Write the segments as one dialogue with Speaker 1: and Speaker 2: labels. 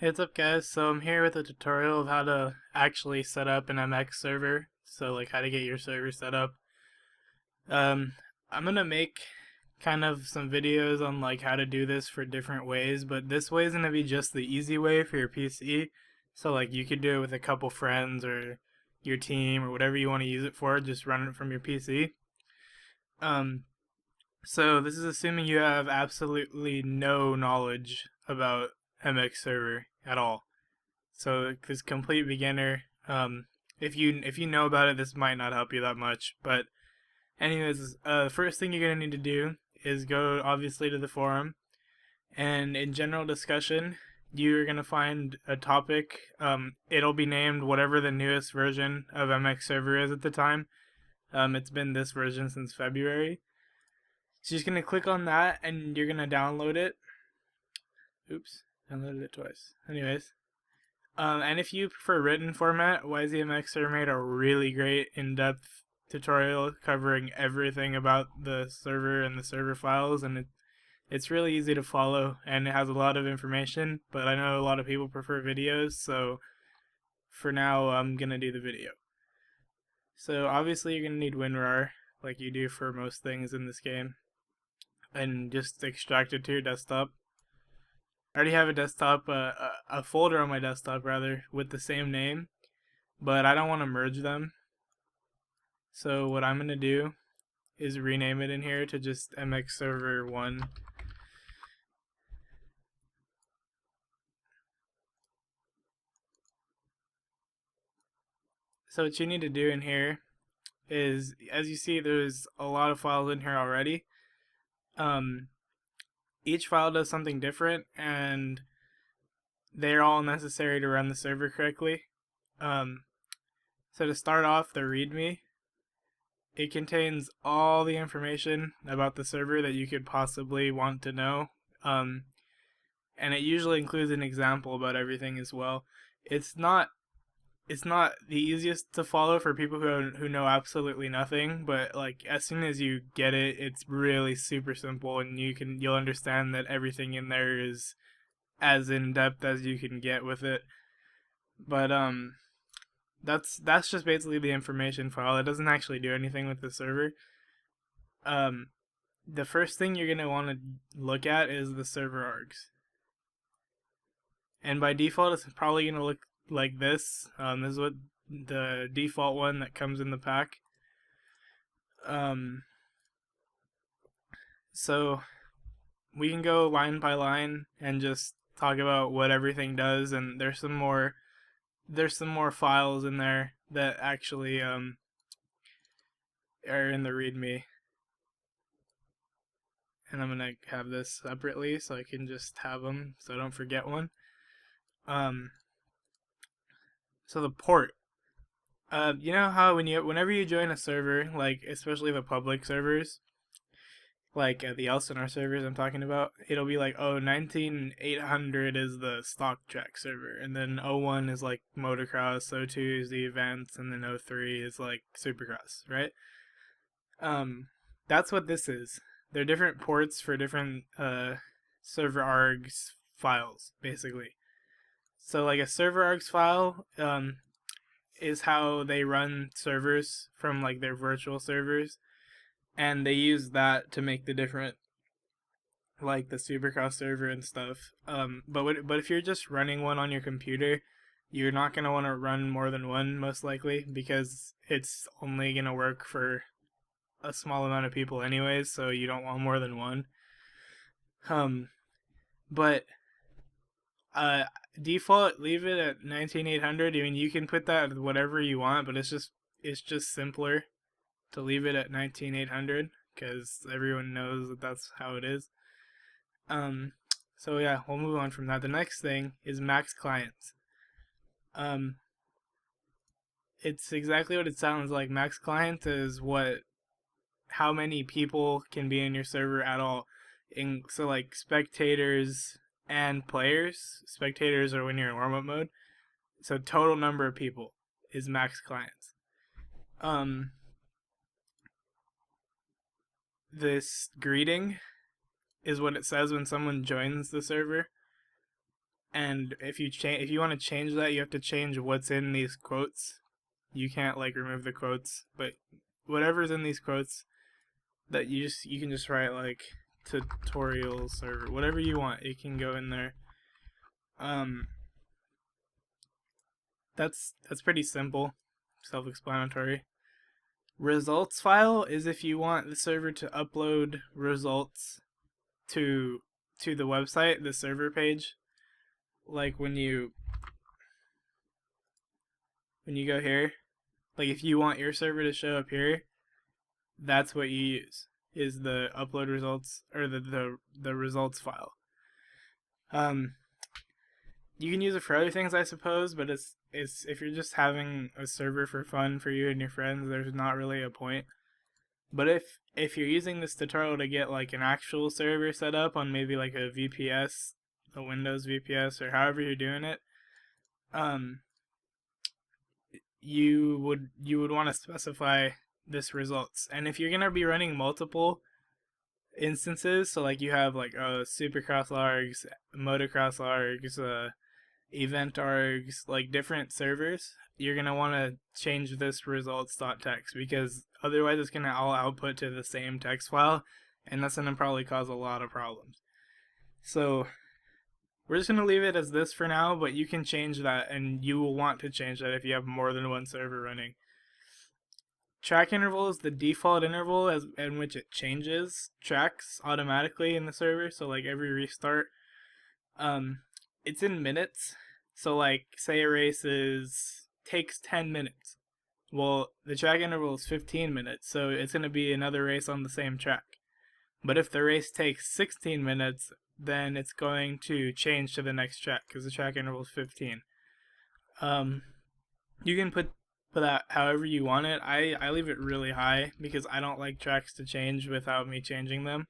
Speaker 1: Hey, what's up guys? So I'm here with a tutorial of how to actually set up an MX server. So like how to get your server set up. Um, I'm gonna make kind of some videos on like how to do this for different ways, but this way is gonna be just the easy way for your PC. So like you could do it with a couple friends or your team or whatever you want to use it for, just run it from your PC. Um, so this is assuming you have absolutely no knowledge about MX server at all. So this complete beginner. If you know about it, this might not help you that much. But anyways, the first thing you're gonna need to do is go obviously to the forum, and in general discussion, you're gonna find a topic. It'll be named whatever the newest version of MX Server is at the time. It's been this version since February. So you're just gonna click on that, and you're gonna download it. Oops, downloaded it twice. Anyways, and if you prefer written format, YZMXer made a really great in-depth tutorial covering everything about the server and the server files, and it's really easy to follow, and it has a lot of information, but I know a lot of people prefer videos, so for now I'm going to do the video. So obviously you're going to need WinRAR, like you do for most things in this game, and just extract it to your desktop. I already have a folder on my desktop rather, with the same name, but I don't want to merge them. So what I'm going to do is rename it in here to just MX Server 1. So what you need to do in here is, as you see, there's a lot of files in here already. Each file does something different, and they're all necessary to run the server correctly. So to start off, the README, it contains all the information about the server that you could possibly want to know. And it usually includes an example about everything as well. It's not the easiest to follow for people who know absolutely nothing, but like as soon as you get it, it's really super simple, and you'll understand that everything in there is as in depth as you can get with it. But that's just basically the information file. It doesn't actually do anything with the server. Um, the first thing you're gonna want to look at is the server args, and by default, it's probably gonna look like this. This is what the default one that comes in the pack. So we can go line by line and just talk about what everything does, and there's some more files in there that actually are in the README, and I'm gonna have this separately so I can just have them so I don't forget one. So the port. You know how whenever you join a server, like especially the public servers, like the Elsinore servers I'm talking about, it'll be like, oh, 19800 is the stock track server, and then 01 is like motocross, 02 is the events, and then 03 is like supercross, right? That's what this is. They're different ports for different server args files, basically. So like a server args file is how they run servers from like their virtual servers, and they use that to make the different, like the Supercross server and stuff. But if you're just running one on your computer, you're not gonna want to run more than one, most likely, because it's only gonna work for a small amount of people anyways. So you don't want more than one. But default, leave it at 19800. I mean, you can put that whatever you want, but it's just simpler to leave it at 19800 because everyone knows that that's how it is. So yeah, we'll move on from that. The next thing is max clients. Um, it's exactly what it sounds like. Max clients is how many people can be in your server at all. So like spectators and players. Spectators are when you're in warm-up mode. So total number of people is max clients. This greeting is what it says when someone joins the server. and if you want to change that, you have to change what's in these quotes. You can't like remove the quotes, but whatever's in these quotes, that you can just write like tutorial server, whatever you want, it can go in there. That's pretty simple, self-explanatory. Results file is if you want the server to upload results to the website, the server page. Like when you go here, like if you want your server to show up here, that's what you use, is the upload results, or the results file. You can use it for other things, I suppose, but it's if you're just having a server for fun for you and your friends, there's not really a point. But if you're using this tutorial to get like an actual server set up on maybe like a VPS, a Windows VPS, or however you're doing it, you would want to specify this results. And if you're gonna be running multiple instances, so like you have like Supercross Args, Motocross Args, Event Args, like different servers, you're gonna want to change this results.txt, because otherwise it's gonna all output to the same text file, and that's gonna probably cause a lot of problems. So we're just gonna leave it as this for now, but you can change that, and you will want to change that if you have more than one server running. Track interval is the default interval in which it changes tracks automatically in the server. So like every restart, it's in minutes. So like say a race takes 10 minutes. Well, the track interval is 15 minutes, so it's going to be another race on the same track. But if the race takes 16 minutes, then it's going to change to the next track because the track interval is 15. You can put that however you want it. I leave it really high because I don't like tracks to change without me changing them.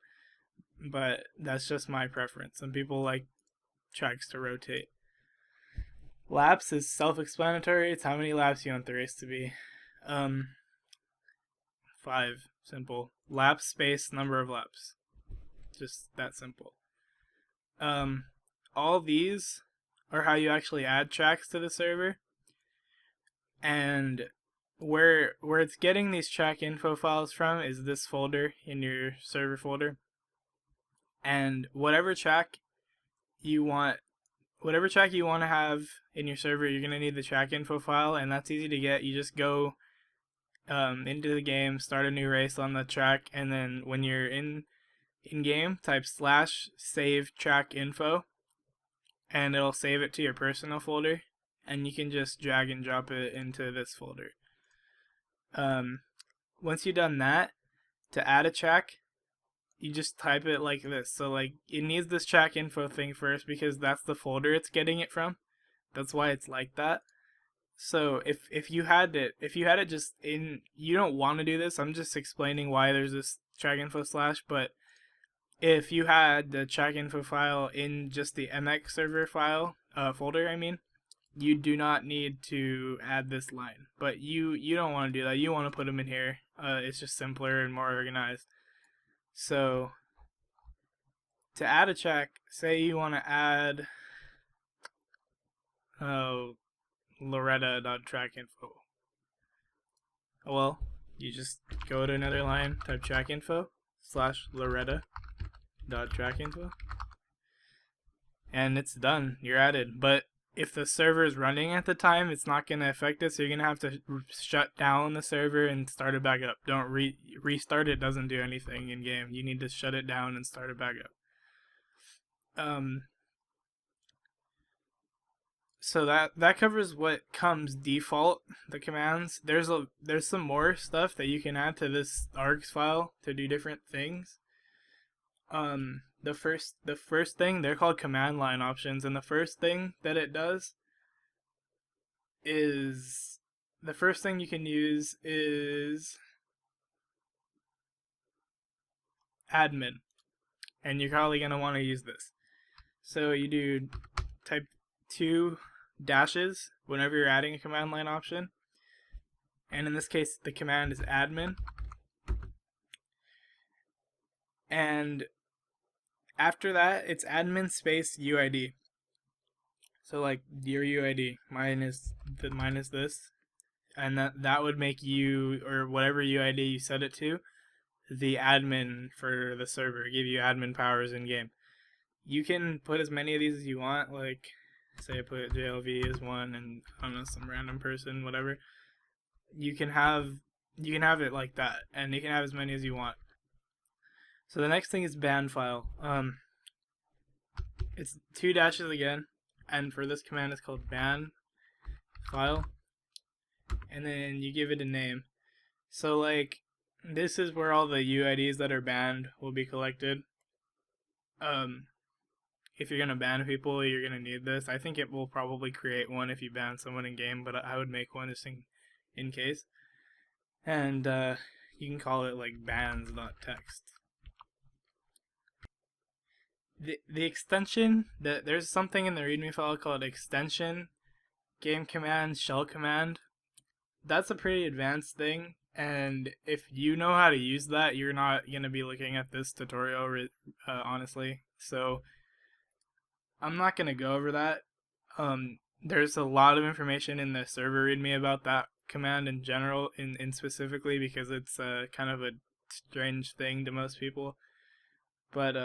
Speaker 1: But that's just my preference. Some people like tracks to rotate. Laps is self-explanatory. It's how many laps you want the race to be. 5. Simple. Laps space number of laps. Just that simple. All these are how you actually add tracks to the server. And where it's getting these track info files from is this folder in your server folder. And whatever track you want to have in your server, you're going to need the track info file, and that's easy to get. You just go into the game, start a new race on the track, and then when you're in game, type /save track info, and it'll save it to your personal folder, and you can just drag and drop it into this folder. Once you've done that, to add a track, you just type it like this. So like it needs this track info thing first because that's the folder it's getting it from. That's why it's like that. So if you had it just in, you don't want to do this. I'm just explaining why there's this track info / but if you had the track info file in just the MX server file folder, you do not need to add this line. But you don't want to do that. You want to put them in here. It's just simpler and more organized. So to add a track, say you want to add Loretta.trackinfo. Well, you just go to another line, type trackinfo /Loretta.trackinfo, and it's done. You're added. But if the server is running at the time, it's not going to affect it, so you're going to have to shut down the server and start it back up. Don't restart it, doesn't do anything in game. You need to shut it down and start it back up. So that covers what comes default, the commands. There's some more stuff that you can add to this args file to do different things. The first thing, they're called command line options, and the first thing that it does is, the first thing you can use is admin, and you're probably going to want to use this. So you do type 2 dashes whenever you're adding a command line option, and in this case the command is admin, and after that it's admin space UID. So like your UID, mine is this, and that would make you, or whatever UID you set it to, the admin for the server, give you admin powers in game. You can put as many of these as you want, like say I put JLV as one and I don't know, some random person, whatever. You can have it like that, and you can have as many as you want. So the next thing is ban file. It's 2 dashes again, and for this command it's called ban file, and then you give it a name. So like this is where all the UIDs that are banned will be collected. If you're gonna ban people, you're gonna need this. I think it will probably create one if you ban someone in game, but I would make one just in case. And you can call it like bans.text. The extension, there's something in the README file called extension game command shell command. That's a pretty advanced thing, and if you know how to use that, you're not gonna be looking at this tutorial, honestly. So I'm not gonna go over that. There's a lot of information in the server README about that command in general, in specifically because it's kind of a strange thing to most people. But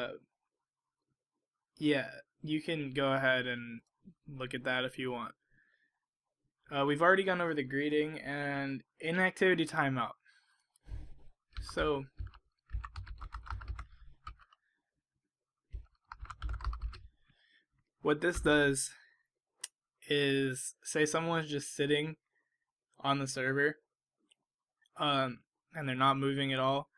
Speaker 1: yeah, you can go ahead and look at that if you want. We've already gone over the greeting and inactivity timeout. So what this does is, say someone's just sitting on the server, and they're not moving at all.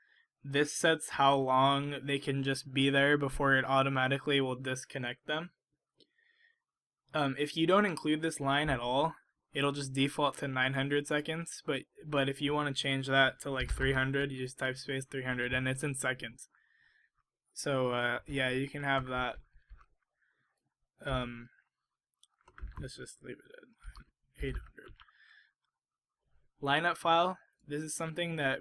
Speaker 1: This sets how long they can just be there before it automatically will disconnect them. If you don't include this line at all, it'll just default to 900 seconds. But if you want to change that to like 300, you just type space 300, and it's in seconds. So yeah, you can have that. Let's just leave it at 800. Lineup file. This is something that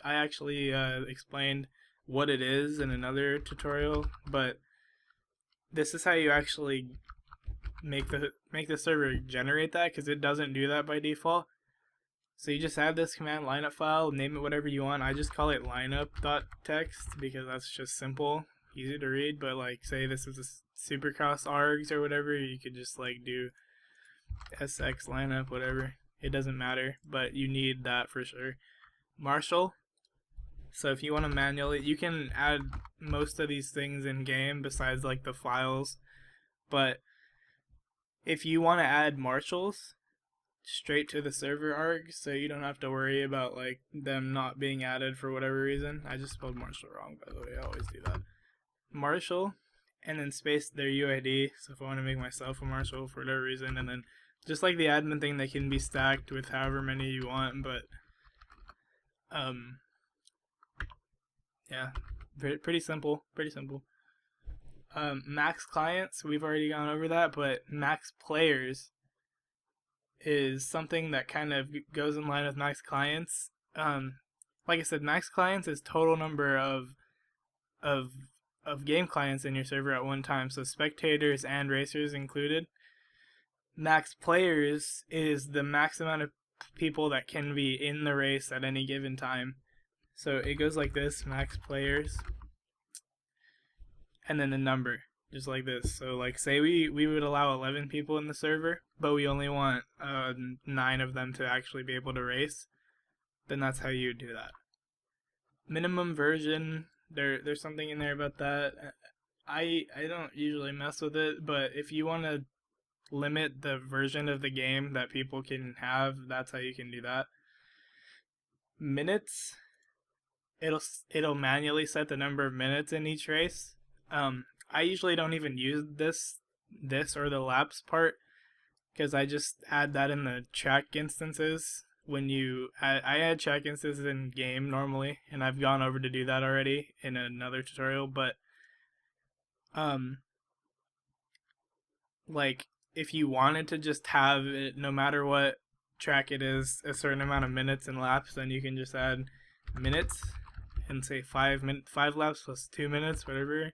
Speaker 1: I actually explained what it is in another tutorial, but this is how you actually make the server generate that, because it doesn't do that by default. So you just add this command lineup file, name it whatever you want. I just call it lineup.text because that's just simple, easy to read. But like, say this is a Supercross Args or whatever, you could just like do SX lineup, whatever. It doesn't matter, but you need that for sure. Marshal. So if you want to manually, you can add most of these things in game besides like the files, but if you want to add marshals straight to the server arg, so you don't have to worry about like them not being added for whatever reason. I just spelled marshal wrong, by the way. I always do that. Marshal, and then space their UID. So if I want to make myself a marshal for whatever reason, and then just like the admin thing, they can be stacked with however many you want. But yeah, pretty simple. Max clients, we've already gone over that, but max players is something that kind of goes in line with max clients. Like I said, max clients is total number of game clients in your server at one time, so spectators and racers included. Max players is the max amount of people that can be in the race at any given time. So it goes like this: max players, and then the number, just like this. So like, say we would allow 11 people in the server, but we only want 9 of them to actually be able to race, then that's how you would do that. Minimum version, there's something in there about that. I don't usually mess with it, but if you want to limit the version of the game that people can have, that's how you can do that. Minutes, it'll manually set the number of minutes in each race. I usually don't even use this or the laps part, because I just add that in the track instances. When I add track instances in game normally, and I've gone over to do that already in another tutorial. But like, if you wanted to just have it, no matter what track it is, a certain amount of minutes and laps, then you can just add minutes and say 5 laps plus 2 minutes, whatever.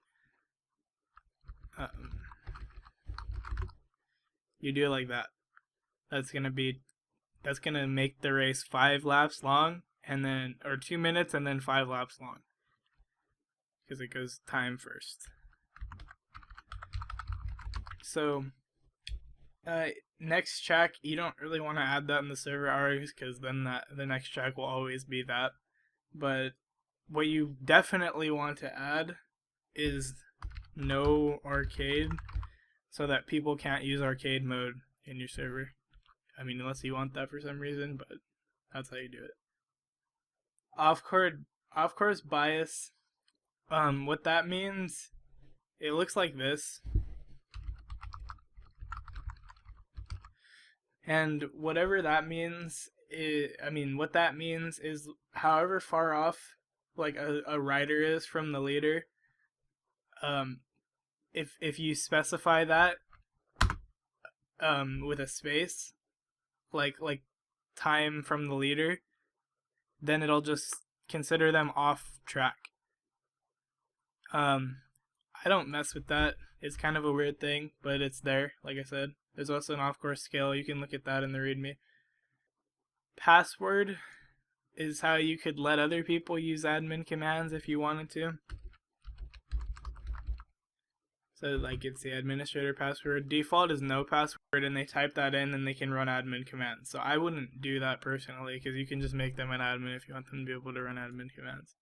Speaker 1: you do it like that. That's gonna make the race 5 laps long, and then, or 2 minutes and then 5 laps long, because it goes time first. So next track, you don't really want to add that in the server Args, because then the next track will always be that. But what you definitely want to add is no arcade, so that people can't use arcade mode in your server. I mean, unless you want that for some reason, but that's how you do it. Off-course bias. What that means, it looks like this. And whatever that means, what that means is however far off like a rider is from the leader. If you specify that with a space, like time from the leader, then it'll just consider them off track. I don't mess with that. It's kind of a weird thing, but it's there, like I said. There's also an off-course scale. You can look at that in the README. Password is how you could let other people use admin commands if you wanted to. So like it's the administrator password. Default is no password, and they type that in and they can run admin commands. So I wouldn't do that personally, because you can just make them an admin if you want them to be able to run admin commands.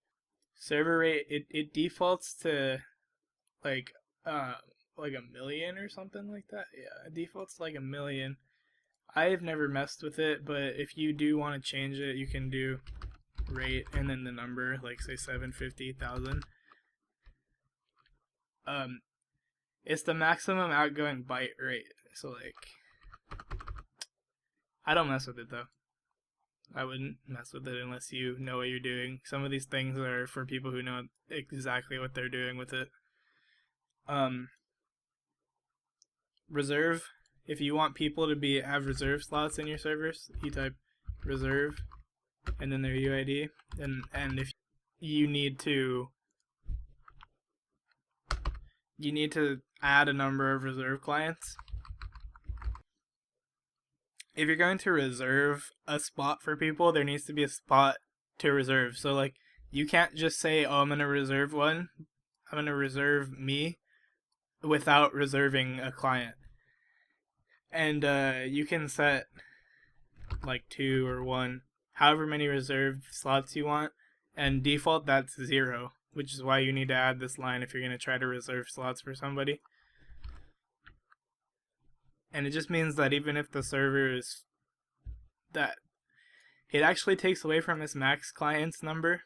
Speaker 1: Server rate, it defaults to like a million or something like that. Yeah, it defaults to like a million. I've never messed with it, but if you do want to change it, you can do rate and then the number, like say 750,000. It's the maximum outgoing byte rate. So like, I don't mess with it though. I wouldn't mess with it unless you know what you're doing. Some of these things are for people who know exactly what they're doing with it. Reserve. If you want people to have reserve slots in your servers, you type reserve and then their UID. And if you need to add a number of reserve clients. If you're going to reserve a spot for people, there needs to be a spot to reserve. So like, you can't just say, oh, I'm going to reserve one. I'm going to reserve me without reserving a client. And you can set like 2 or 1, however many reserved slots you want. And default, that's 0, which is why you need to add this line if you're going to try to reserve slots for somebody. And it just means that even if the server is that, it actually takes away from this max clients number,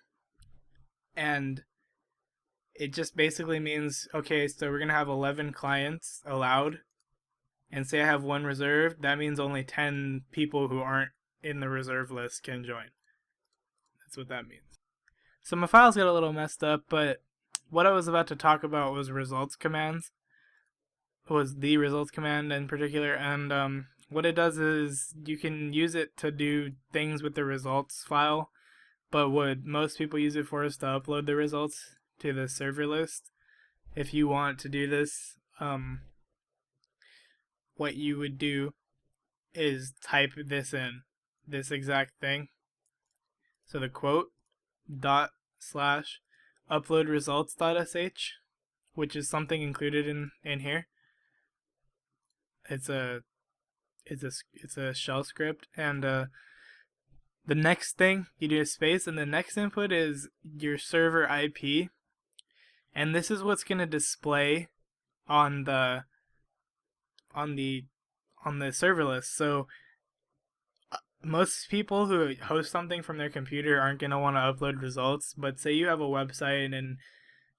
Speaker 1: and it just basically means, okay, so we're going to have 11 clients allowed, and say I have 1 reserved, that means only 10 people who aren't in the reserve list can join. That's what that means. So my files got a little messed up, but what I was about to talk about was results commands. Was the results command in particular, and what it does is you can use it to do things with the results file, but what most people use it for is to upload the results to the server list. If you want to do this, what you would do is type this in, this exact thing. So the quote /upload results.sh, which is something included in here. It's a shell script, and the next thing you do is space, and the next input is your server IP, and this is what's going to display on the server list. So most people who host something from their computer aren't going to want to upload results, but say you have a website and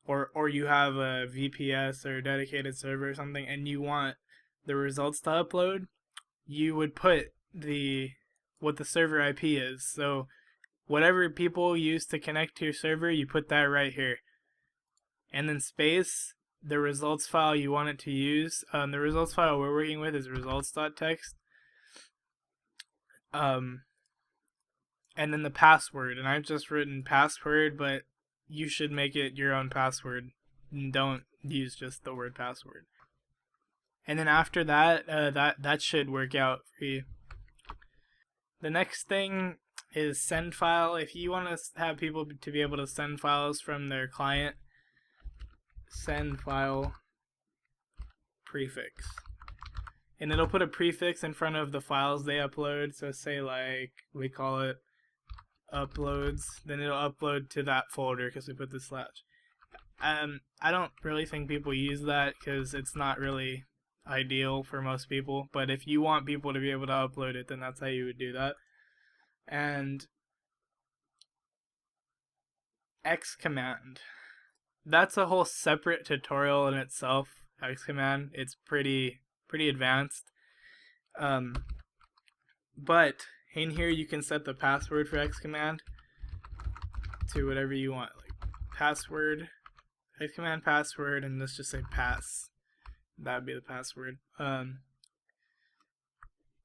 Speaker 1: or you have a VPS or a dedicated server or something, and you want the results to upload, you would put what the server IP is. So whatever people use to connect to your server, you put that right here. And then space, the results file you want it to use. The results file we're working with is results.txt. And then the password, and I've just written password, but you should make it your own password. Don't use just the word password. And then after that, that should work out for you. The next thing is send file. If you want to have people to be able to send files from their client, send file prefix. And it'll put a prefix in front of the files they upload. So say like we call it uploads, then it'll upload to that folder because we put the slash. I don't really think people use that because it's not really ideal for most people. But if you want people to be able to upload it, then that's how you would do that. And X command. That's a whole separate tutorial in itself. X command. It's pretty advanced. But in here you can set the password for X command to whatever you want, like password, X command password, and let's just say pass. That would be the password.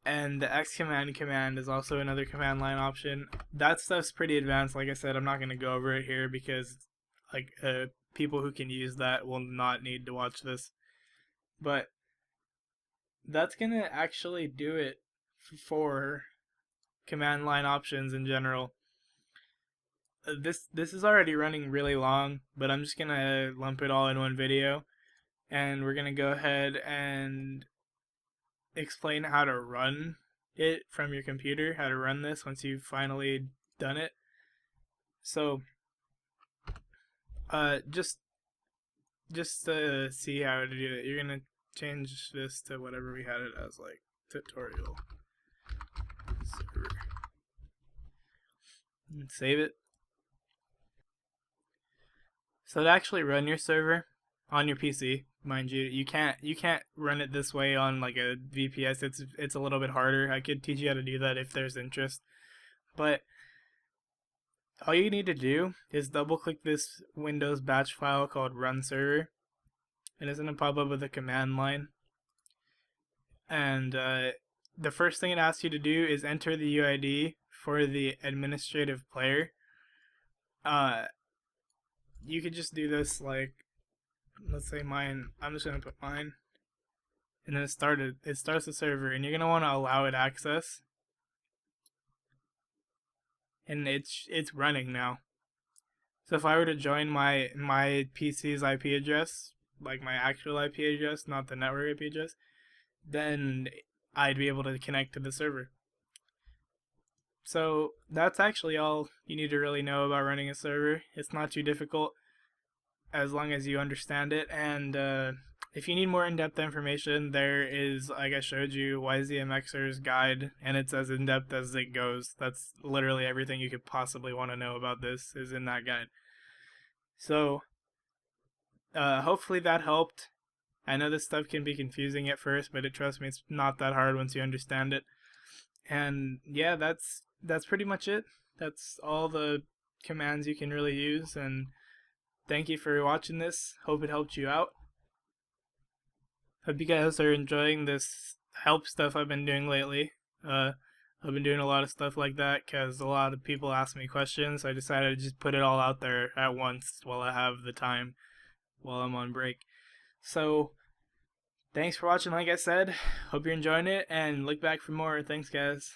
Speaker 1: And the X command is also another command line option. That stuff's pretty advanced. Like I said, I'm not going to go over it here because like people who can use that will not need to watch this. But that's going to actually do it for command line options in general. This is already running really long, but I'm just going to lump it all in one video. And we're going to go ahead and explain how to run it from your computer, how to run this once you've finally done it. So just to see how to do it, you're gonna change this to whatever we had it as, like tutorial server, and save it. So to actually run your server on your PC, mind you, you can't run it this way on like a VPS. It's a little bit harder. I could teach you how to do that if there's interest, but all you need to do is double click this Windows batch file called run server, and it's going to pop up with a command line. And the first thing it asks you to do is enter the UID for the administrative player. You could just do this, like, let's say mine. I'm just going to put mine, and then it starts the server, and you're going to want to allow it access. And it's running now. So if I were to join my PC's IP address, like my actual IP address, not the network IP address, then I'd be able to connect to the server. So that's actually all you need to really know about running a server. It's not too difficult as long as you understand it. And if you need more in-depth information, there is, like I showed you, YZMXer's guide, and it's as in-depth as it goes. That's literally everything you could possibly want to know about this is in that guide. So hopefully that helped. I know this stuff can be confusing at first, but trust me, it's not that hard once you understand it. And yeah, that's pretty much it. That's all the commands you can really use, and thank you for watching this. Hope it helped you out. Hope you guys are enjoying this help stuff I've been doing lately. I've been doing a lot of stuff like that because a lot of people ask me questions, so I decided to just put it all out there at once while I have the time, while I'm on break. So, thanks for watching, like I said. Hope you're enjoying it, and look back for more. Thanks, guys.